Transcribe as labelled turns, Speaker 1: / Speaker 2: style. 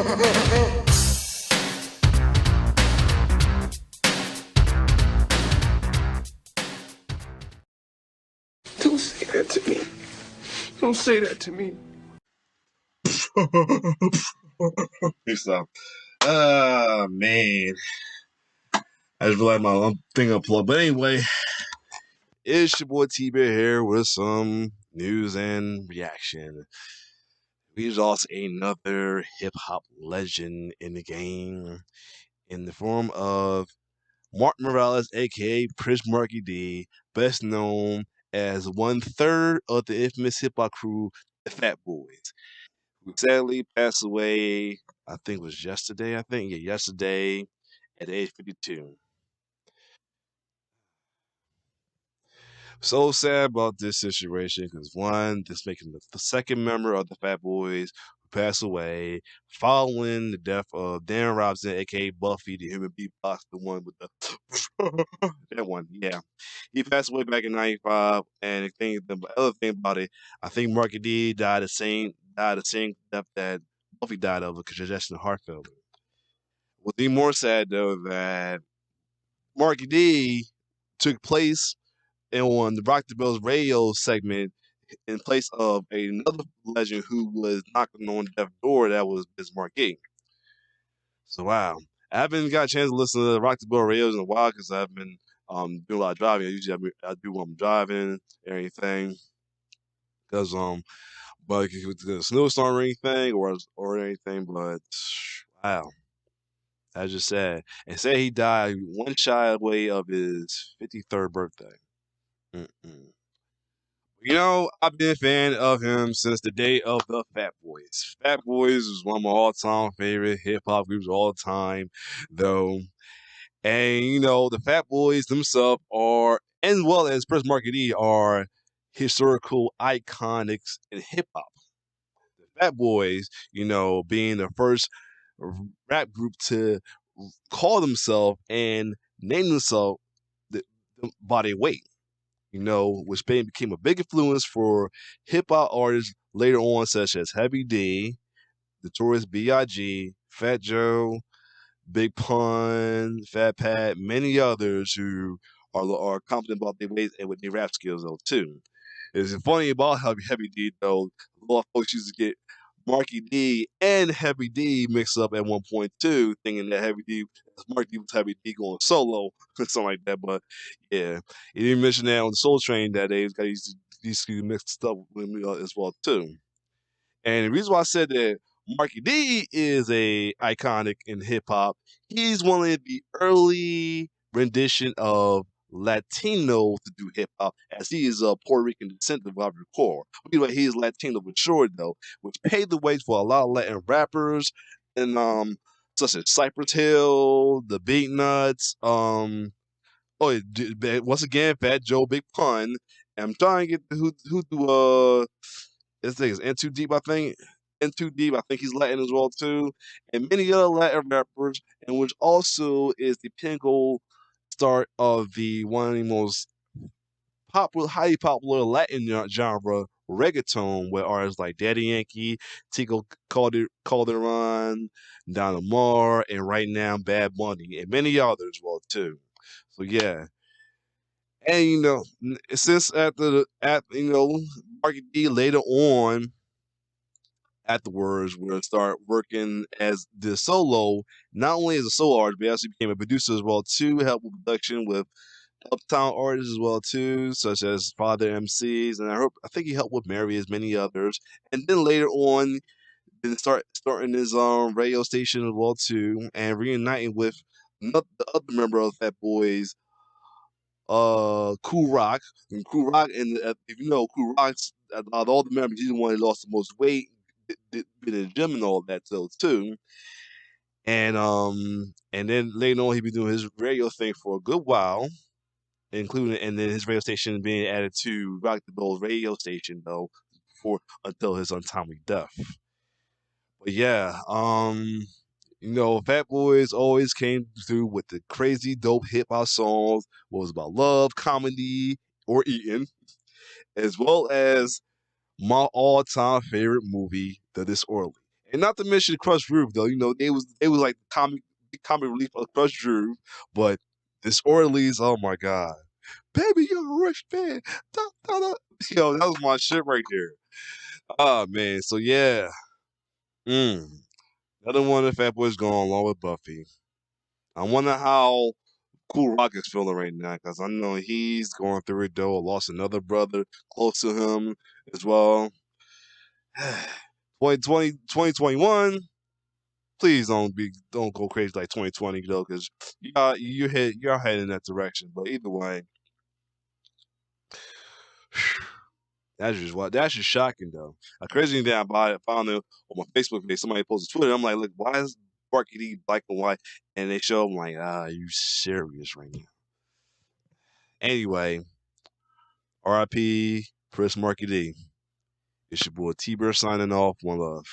Speaker 1: Don't say that to me. Don't say that to me.
Speaker 2: Peace out. Man. I just realized my thing unplugged. But anyway, it's your boy T-Bear here with some news and reaction. We lost another hip hop legend in the game in the form of Mark Morales, aka Prince Markie Dee, best known as 1/3 of the infamous hip hop crew, the Fat Boys, who sadly passed away. I think it was yesterday. Yesterday at age 52. So sad about this situation because one, this making the second member of the Fat Boys who passed away following the death of Dan Robinson, aka Buffy, the human beatbox, the one with the that one, yeah. He passed away back in '95, and the other thing about it, I think Marky D died the same death that Buffy died of, a congestion heart failure. What's even more sad though that Marky D took place and on the Rock the Bells radio segment in place of another legend who was knocking on death door. That was Biz Markie. So wow, I haven't got a chance to listen to the Rock the Bell radios in a while because I've been doing a lot of driving. I do when I'm driving or anything because but if it's a snowstorm or anything or anything, but wow. That's just sad. And say he died one shy away of his 53rd birthday. Mm-mm. I've been a fan of him since the day of the Fat Boys. Fat Boys is one of my all-time favorite hip-hop groups of all time, though. And, the Fat Boys themselves are, as well as Prince Markie Dee, are historical iconics in hip-hop. The Fat Boys, being the first rap group to call themselves and name themselves by their weight, which became a big influence for hip hop artists later on, such as Heavy D, Notorious B.I.G., Fat Joe, Big Pun, Fat Pat, many others who are confident about their ways and with their rap skills though too. It's funny about Heavy D though. A lot of folks used to get Markie D and Heavy D mixed up at one point too, thinking that Markie D was Heavy D going solo or something like that. But yeah, he didn't mention that on the Soul Train that day. He used to get mixed up with me as well too. And the reason why I said that Markie D is a iconic in hip hop, he's one of the early rendition of Latino to do hip hop, as he is of Puerto Rican descent, if I recall. Anyway, he is Latino for sure though, which paved the way for a lot of Latin rappers and such as Cypress Hill, the Beat Nuts, once again, Fat Joe, Big Pun. And I'm trying to get who do this thing is In Too Deep, I think. In Too Deep, I think he's Latin as well too, and many other Latin rappers, and which also is the pinnacle start of the one of the most highly popular Latin genre, reggaeton, with artists like Daddy Yankee, Tico Calderon, Don Omar, and right now Bad Bunny, and many others as well too. So yeah, and since Marky D later on afterwards will start working as the solo, not only as a solo artist, but he also became a producer as well too, help with production with uptown artists as well too, such as Father MCs, and I think he helped with Mary as many others. And then later on, then starting his radio station as well too, and reuniting with the other member of Fat Boys, Cool Rock. And Cool Rock, and if you know Cool Rock's out of all the members, he's the one who lost the most weight, been in the gym and all that so too. And then later on he been doing his radio thing for a good while, including and then his radio station being added to Rock the Bell's radio station though, for until his untimely death. But yeah, Fat Boys always came through with the crazy dope hip hop songs, what was about love, comedy, or eating, as well as my all-time favorite movie, The Disorderly. And not to mention Crush Groove though. You know, they was like comic relief of Crush Groove, but Disorderlies, oh my god. Baby, you're a rich man. Da, da, da. Yo, that was my shit right there. Oh man, so yeah. Mm. Another one of the Fat Boys going along with Buffy. I wonder how Cool Rock is feeling right now, because I know he's going through it though. Lost another brother close to him as well. 2021. Please don't go crazy like 2020 though, because you're heading in that direction. But either way, that's just shocking though. A crazy thing about it, I found it on my Facebook page. Somebody posted Twitter. I'm like, look, why is Markie Dee black and white? And they show I'm like, you serious right now? Anyway, R.I.P. Chris Markie Dee. It's your boy T-Bird signing off. One love.